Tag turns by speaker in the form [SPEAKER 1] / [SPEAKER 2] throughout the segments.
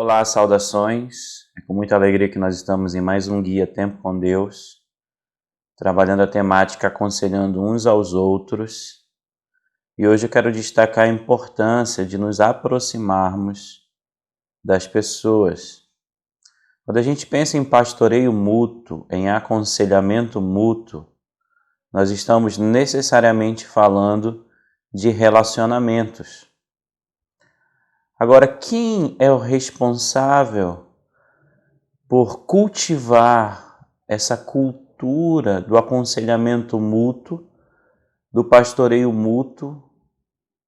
[SPEAKER 1] Olá, saudações. É com muita alegria que nós estamos em mais um Guia Tempo com Deus, trabalhando a temática aconselhando uns aos outros. E hoje eu quero destacar a importância de nos aproximarmos das pessoas. Quando a gente pensa em pastoreio mútuo, em aconselhamento mútuo, nós estamos necessariamente falando de relacionamentos. Agora, quem é o responsável por cultivar essa cultura do aconselhamento mútuo, do pastoreio mútuo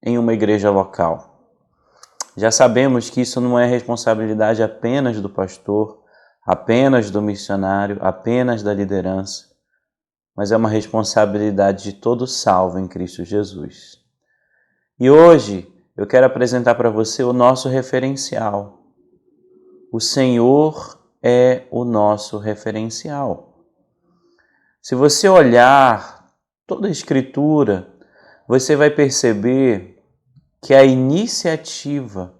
[SPEAKER 1] em uma igreja local? Já sabemos que isso não é responsabilidade apenas do pastor, apenas do missionário, apenas da liderança, mas é uma responsabilidade de todo salvo em Cristo Jesus. E hoje eu quero apresentar para você o nosso referencial. O Senhor é o nosso referencial. Se você olhar toda a Escritura, você vai perceber que a iniciativa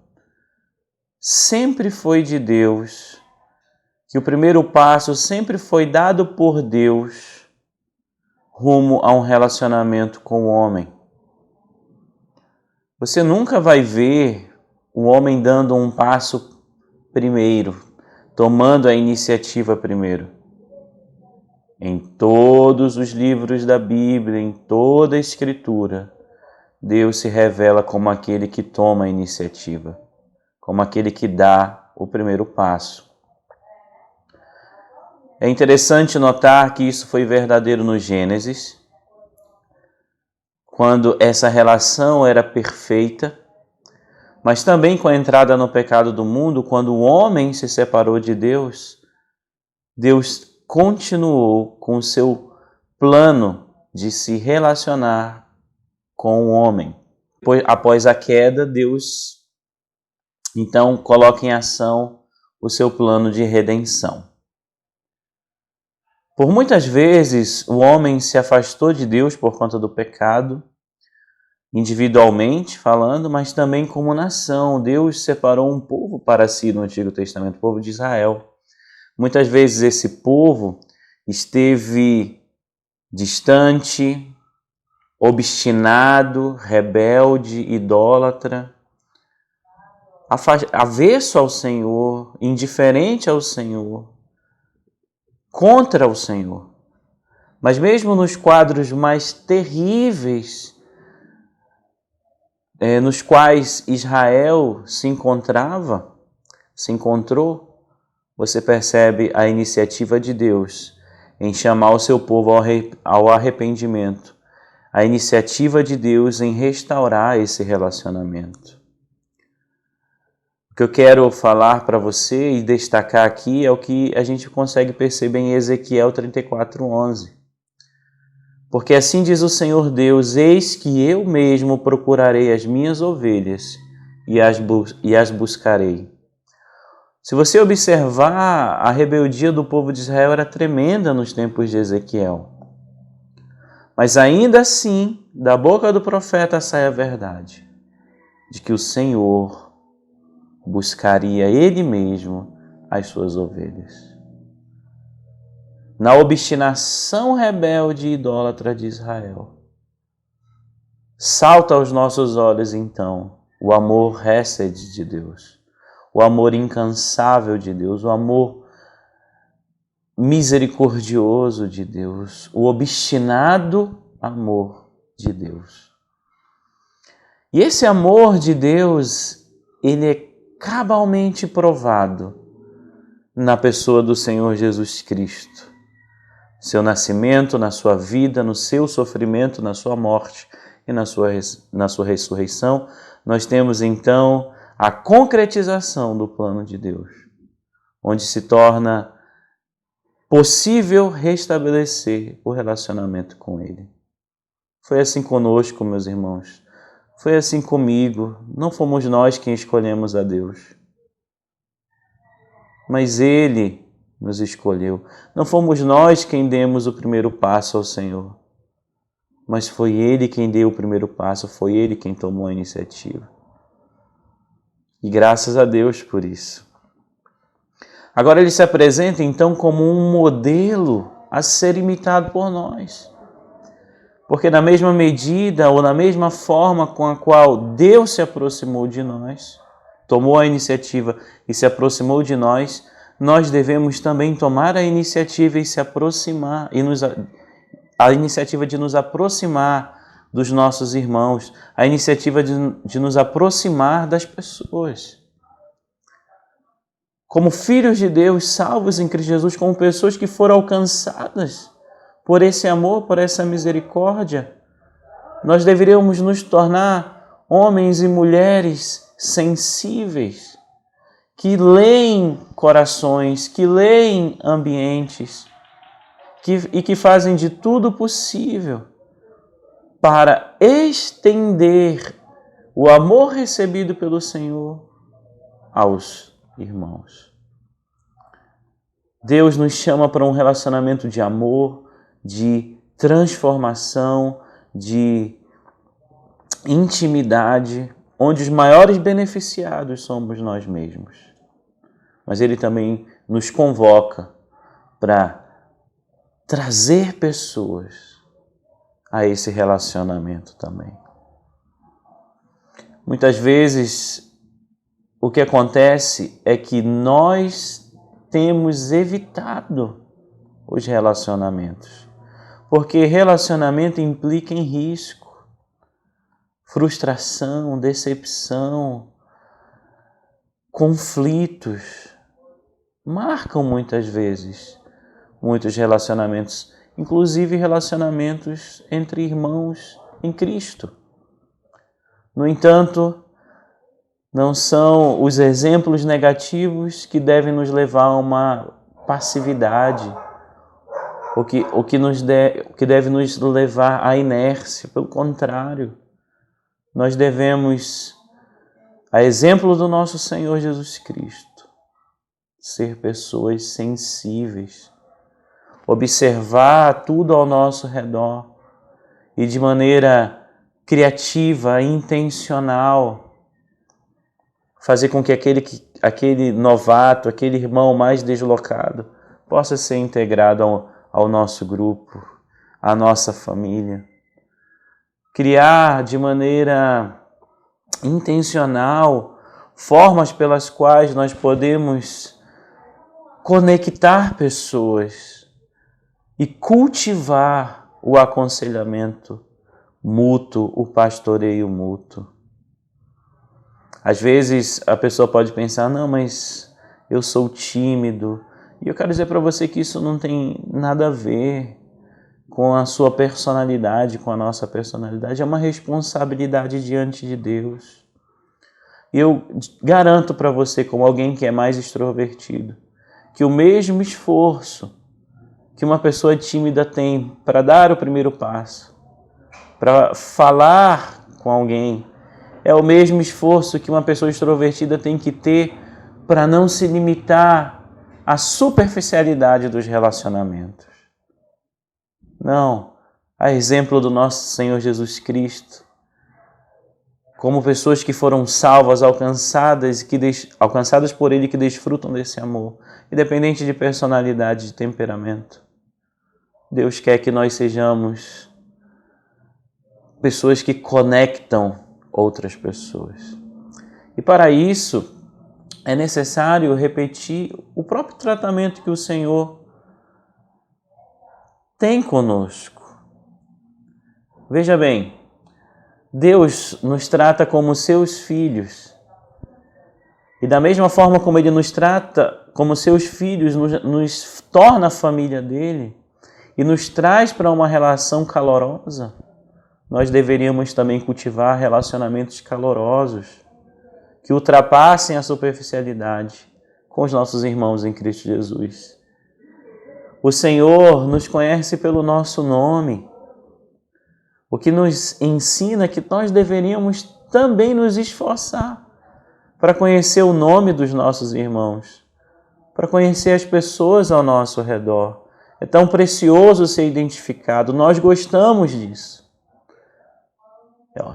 [SPEAKER 1] sempre foi de Deus, que o primeiro passo sempre foi dado por Deus rumo a um relacionamento com o homem. Você nunca vai ver o homem dando um passo primeiro, tomando a iniciativa primeiro. Em todos os livros da Bíblia, em toda a Escritura, Deus se revela como aquele que toma a iniciativa, como aquele que dá o primeiro passo. É interessante notar que isso foi verdadeiro no Gênesis, quando essa relação era perfeita, mas também com a entrada no pecado do mundo, quando o homem se separou de Deus, Deus continuou com o seu plano de se relacionar com o homem. Após a queda, Deus então coloca em ação o seu plano de redenção. Por muitas vezes, o homem se afastou de Deus por conta do pecado, individualmente falando, mas também como nação. Deus separou um povo para si no Antigo Testamento, o povo de Israel. Muitas vezes esse povo esteve distante, obstinado, rebelde, idólatra, avesso ao Senhor, indiferente ao Senhor, contra o Senhor. Mas mesmo nos quadros mais terríveis nos quais Israel se encontrou, você percebe a iniciativa de Deus em chamar o seu povo ao arrependimento, a iniciativa de Deus em restaurar esse relacionamento. O que eu quero falar para você e destacar aqui é o que a gente consegue perceber em Ezequiel 34:11. Porque assim diz o Senhor Deus: eis que eu mesmo procurarei as minhas ovelhas e as buscarei. Se você observar, a rebeldia do povo de Israel era tremenda nos tempos de Ezequiel. Mas ainda assim, da boca do profeta sai a verdade, de que o Senhor buscaria Ele mesmo as suas ovelhas. Na obstinação rebelde e idólatra de Israel, salta aos nossos olhos então o amor hesed de Deus, o amor incansável de Deus, o amor misericordioso de Deus, o obstinado amor de Deus. E esse amor de Deus, ele é cabalmente provado na pessoa do Senhor Jesus Cristo. Seu nascimento, na sua vida, no seu sofrimento, na sua morte e na sua ressurreição, nós temos então a concretização do plano de Deus, onde se torna possível restabelecer o relacionamento com Ele. Foi assim conosco, meus irmãos. Foi assim comigo. Não fomos nós quem escolhemos a Deus, mas Ele nos escolheu. Não fomos nós quem demos o primeiro passo ao Senhor, mas foi Ele quem deu o primeiro passo, foi Ele quem tomou a iniciativa. E graças a Deus por isso. Agora ele se apresenta então como um modelo a ser imitado por nós. Porque na mesma medida ou na mesma forma com a qual Deus se aproximou de nós, tomou a iniciativa e se aproximou de nós, nós devemos também tomar a iniciativa e se aproximar, a iniciativa de nos aproximar dos nossos irmãos, a iniciativa de nos aproximar das pessoas. Como filhos de Deus, salvos em Cristo Jesus, como pessoas que foram alcançadas por esse amor, por essa misericórdia, nós deveríamos nos tornar homens e mulheres sensíveis, que leem corações, que leem ambientes, e que fazem de tudo possível para estender o amor recebido pelo Senhor aos irmãos. Deus nos chama para um relacionamento de amor, de transformação, de intimidade, onde os maiores beneficiados somos nós mesmos. Mas Ele também nos convoca para trazer pessoas a esse relacionamento também. Muitas vezes, o que acontece é que nós temos evitado os relacionamentos, porque relacionamento implica em risco, frustração, decepção, conflitos, marcam muitas vezes muitos relacionamentos, inclusive relacionamentos entre irmãos em Cristo. No entanto, não são os exemplos negativos que devem nos levar a uma passividade, o que deve nos levar à inércia. Pelo contrário, nós devemos, a exemplo do nosso Senhor Jesus Cristo, ser pessoas sensíveis, observar tudo ao nosso redor e de maneira criativa, intencional, fazer com que aquele novato, aquele irmão mais deslocado, possa ser integrado ao nosso grupo, à nossa família. Criar de maneira intencional formas pelas quais nós podemos conectar pessoas e cultivar o aconselhamento mútuo, o pastoreio mútuo. Às vezes a pessoa pode pensar, não, mas eu sou tímido. E eu quero dizer para você que isso não tem nada a ver com a sua personalidade, com a nossa personalidade. É uma responsabilidade diante de Deus. E eu garanto para você, como alguém que é mais extrovertido, que o mesmo esforço que uma pessoa tímida tem para dar o primeiro passo, para falar com alguém, é o mesmo esforço que uma pessoa extrovertida tem que ter para não se limitar à superficialidade dos relacionamentos. Não, a exemplo do nosso Senhor Jesus Cristo, como pessoas que foram salvas, alcançadas por Ele, que desfrutam desse amor, independente de personalidade, de temperamento. Deus quer que nós sejamos pessoas que conectam outras pessoas. E para isso, é necessário repetir o próprio tratamento que o Senhor tem conosco. Veja bem, Deus nos trata como seus filhos. E da mesma forma como Ele nos trata como seus filhos, nos torna a família dele e nos traz para uma relação calorosa, nós deveríamos também cultivar relacionamentos calorosos que ultrapassem a superficialidade com os nossos irmãos em Cristo Jesus. O Senhor nos conhece pelo nosso nome, o que nos ensina que nós deveríamos também nos esforçar para conhecer o nome dos nossos irmãos, para conhecer as pessoas ao nosso redor. É tão precioso ser identificado, nós gostamos disso.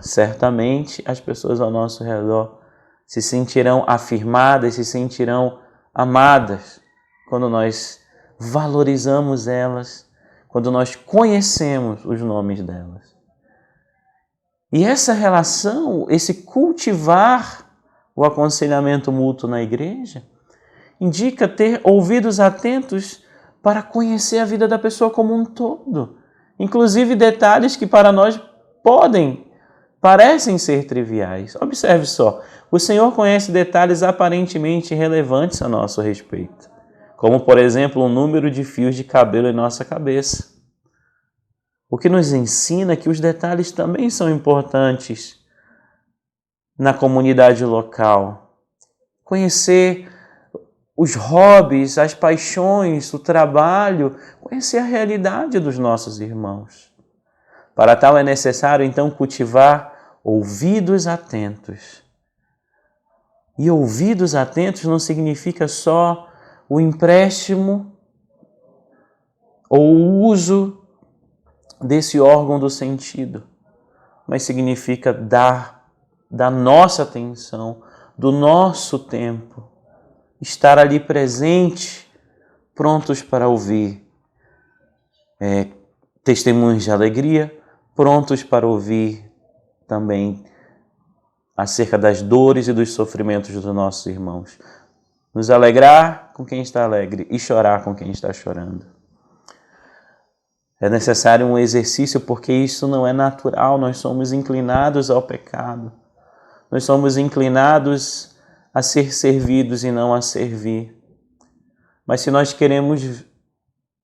[SPEAKER 1] Certamente as pessoas ao nosso redor se sentirão afirmadas, se sentirão amadas quando nós valorizamos elas, quando nós conhecemos os nomes delas. E essa relação, esse cultivar o aconselhamento mútuo na igreja, indica ter ouvidos atentos para conhecer a vida da pessoa como um todo. Inclusive detalhes que para nós parecem ser triviais. Observe só, o Senhor conhece detalhes aparentemente irrelevantes a nosso respeito, como, por exemplo, o número de fios de cabelo em nossa cabeça. O que nos ensina que os detalhes também são importantes na comunidade local. Conhecer os hobbies, as paixões, o trabalho, conhecer a realidade dos nossos irmãos. Para tal é necessário, então, cultivar ouvidos atentos. E ouvidos atentos não significa só o empréstimo ou o uso desse órgão do sentido, mas significa dar da nossa atenção, do nosso tempo, estar ali presente, prontos para ouvir testemunhos de alegria, prontos para ouvir também acerca das dores e dos sofrimentos dos nossos irmãos. Nos alegrar com quem está alegre e chorar com quem está chorando. É necessário um exercício porque isso não é natural, nós somos inclinados ao pecado. Nós somos inclinados a ser servidos e não a servir. Mas se nós queremos,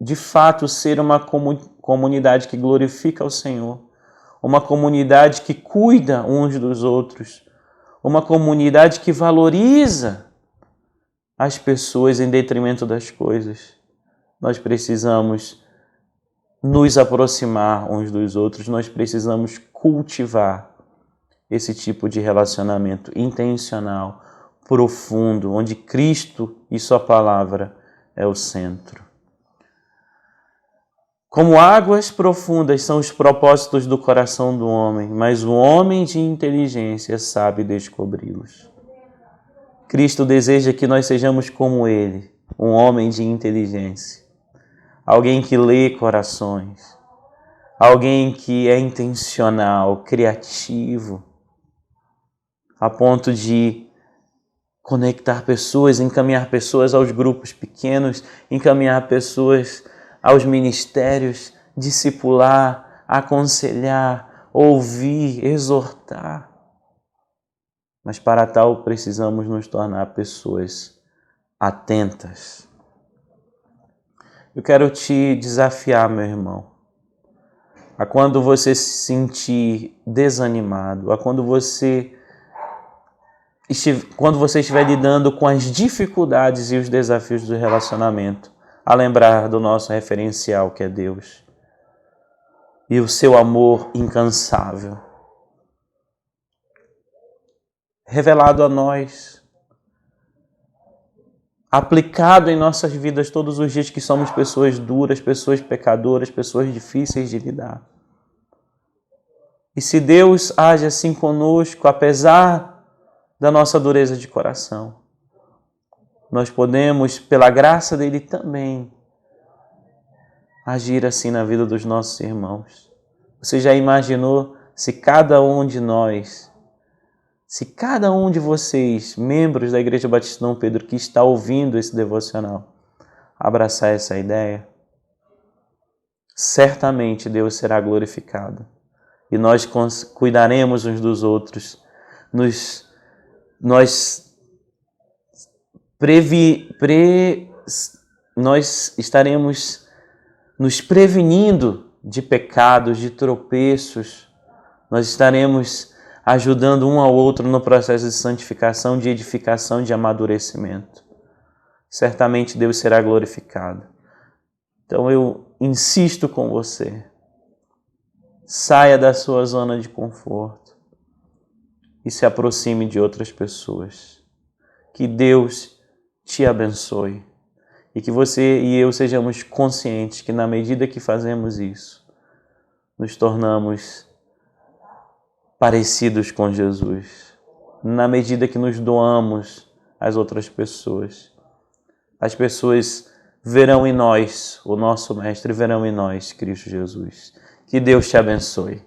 [SPEAKER 1] de fato, ser uma comunidade que glorifica ao Senhor, uma comunidade que cuida uns dos outros, uma comunidade que valoriza as pessoas em detrimento das coisas, nós precisamos nos aproximar uns dos outros, nós precisamos cultivar esse tipo de relacionamento intencional, profundo, onde Cristo e sua palavra é o centro. Como águas profundas são os propósitos do coração do homem, mas o homem de inteligência sabe descobri-los. Cristo deseja que nós sejamos como Ele, um homem de inteligência, alguém que lê corações, alguém que é intencional, criativo, a ponto de conectar pessoas, encaminhar pessoas aos grupos pequenos, encaminhar pessoas aos ministérios, discipular, aconselhar, ouvir, exortar. Mas para tal precisamos nos tornar pessoas atentas. Eu quero te desafiar, meu irmão, a quando você se sentir desanimado, a quando você estiver lidando com as dificuldades e os desafios do relacionamento, a lembrar do nosso referencial, que é Deus, e o seu amor incansável, revelado a nós, aplicado em nossas vidas todos os dias, que somos pessoas duras, pessoas pecadoras, pessoas difíceis de lidar. E se Deus age assim conosco, apesar da nossa dureza de coração, nós podemos, pela graça dele também, agir assim na vida dos nossos irmãos. Você já imaginou se cada um de nós, se cada um de vocês, membros da Igreja Batista Dom Pedro, que está ouvindo esse devocional, abraçar essa ideia? Certamente Deus será glorificado e nós cuidaremos uns dos outros, nós estaremos nos prevenindo de pecados, de tropeços, nós estaremos ajudando um ao outro no processo de santificação, de edificação, de amadurecimento. Certamente Deus será glorificado. Então eu insisto com você, saia da sua zona de conforto e se aproxime de outras pessoas. Que Deus te abençoe e que você e eu sejamos conscientes que na medida que fazemos isso, nos tornamos parecidos com Jesus, na medida que nos doamos às outras pessoas, as pessoas verão em nós, o nosso Mestre verão em nós, Cristo Jesus. Que Deus te abençoe.